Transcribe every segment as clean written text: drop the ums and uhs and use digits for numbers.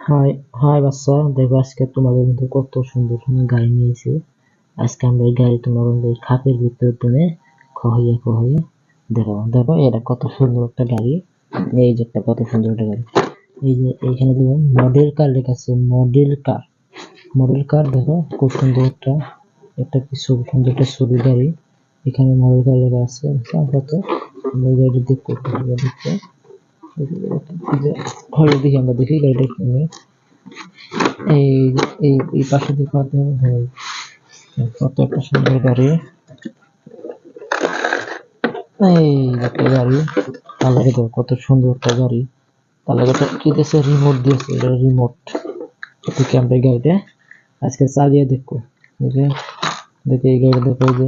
High high বাচ্চা, দেখো আজকে তোমাদের মধ্যে কত সুন্দর সুন্দর গাড়ি নিয়েছি। আজকে আমরা এই গাড়ি তোমাদের এই খাপের ভিতরে টেনে খহাইয়া খহাইয়া দেখাবো। দেখো এটা কত সুন্দর একটা গাড়ি। এই যে একটা কত সুন্দর একটা গাড়ি। এই যে এইখানে দেখো মডেল কার লেখা আছে, মডেল কার। মডেল কার দেখো খুব সুন্দর একটা একটা কি সুন্দর একটা ছবি গাড়ি। এখানে মডেল কার লেখা আছে। কত আমরা এই গাড়িটা দেখতে দেখতে ঘরে দেখি, আমরা দেখি গাড়িটা কিনে এই এই পাশে দেখাতে হবে। কত একটা সুন্দর গাড়ি। এই একটা গাড়ি তালাকে দেখো কত সুন্দর একটা গাড়ি। তালাকে কি দিয়েছে, রিমোট দিয়েছে। এটা রিমোট থেকে আমরা এই গাড়িটা আজকে চালিয়ে দেখবো। দেখে দেখে এই গাড়িটা দেখো যে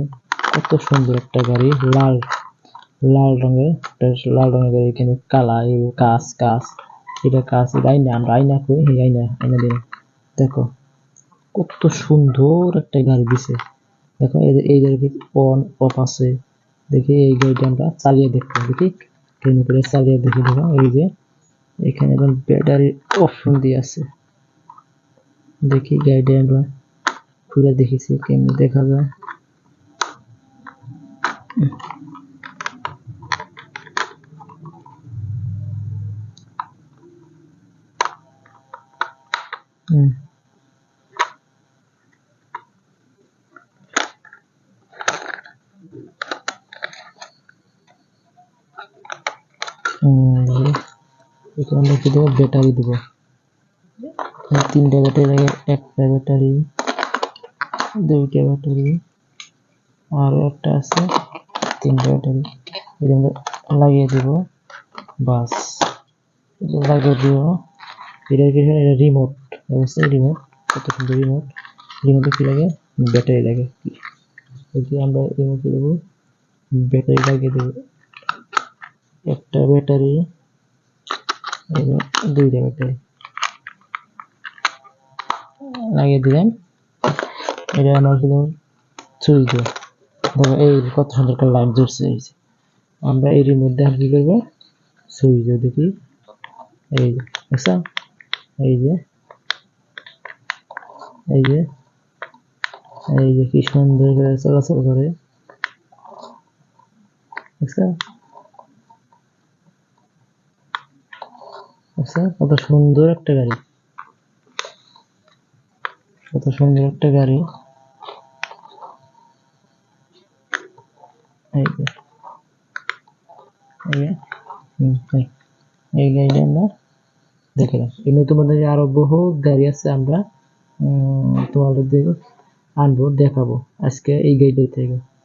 কত সুন্দর একটা গাড়ি। লাল লাল রঙের লাল রঙের গাড়ি। এখানে কালা কাঁচ কাঁচ এটা কাঁচ, এটা আইনা, আমরা আইনা কই এই আইনা আইনা দিয়ে দেখো কত সুন্দর একটা গাড়ি দিছে। দেখো এই গাড়িটি অন অফ আছে। দেখি এই গাড়িটা আমরা চালিয়ে দেখবো। দেখি ট্রেনে করে চালিয়ে দেখি। দেখো এই যে এখানে এখন ব্যাটারি অপশন দিয়ে আছে। দেখি গাড়িটা আমরা ঘুরে দেখেছি কেমনি দেখা যায়। এখানে আমরা কি দেবো, ব্যাটারি দেবো। তিনটা ব্যাটারি, একটা ব্যাটারি, দুইটা ব্যাটারি, আরো একটা আছে, তিনটা ব্যাটারি। এটা আমরা লাগিয়ে দেব। বাস লাগিয়ে দিব। এটা রিমোট অবশ্যই রিমোট। কত সুন্দর রিমোট। রিমোটে কি লাগে, ব্যাটারি লাগে। যদি আমরা রিমোটে দেবো, ব্যাটারি লাগিয়ে দেবো। একটা ব্যাটারি, দুইটা ব্যাটারি লাগিয়ে দিলাম। এটা আমরা শুধু সুইচ দেবো। দেখো এই কত সুন্দর একটা লাইট জ্বলছে। আমরা এই রিমোট দিয়ে কি করবো, সুইচ দেবো। দেখি এই যে বুঝছো, এই যে এই যে এই যে কি সুন্দর করে চলাচল করে, বুঝছো বুঝছো কত সুন্দর একটা গাড়ি, কত সুন্দর একটা গাড়ি। এই যে এই গাড়িটা আমরা দেখলাম। এমনি তোমাদের আরো বহু গাড়ি আছে, আমরা তোমাদের আনবো, দেখাবো। আজকে এই গাড়িটাই থেকে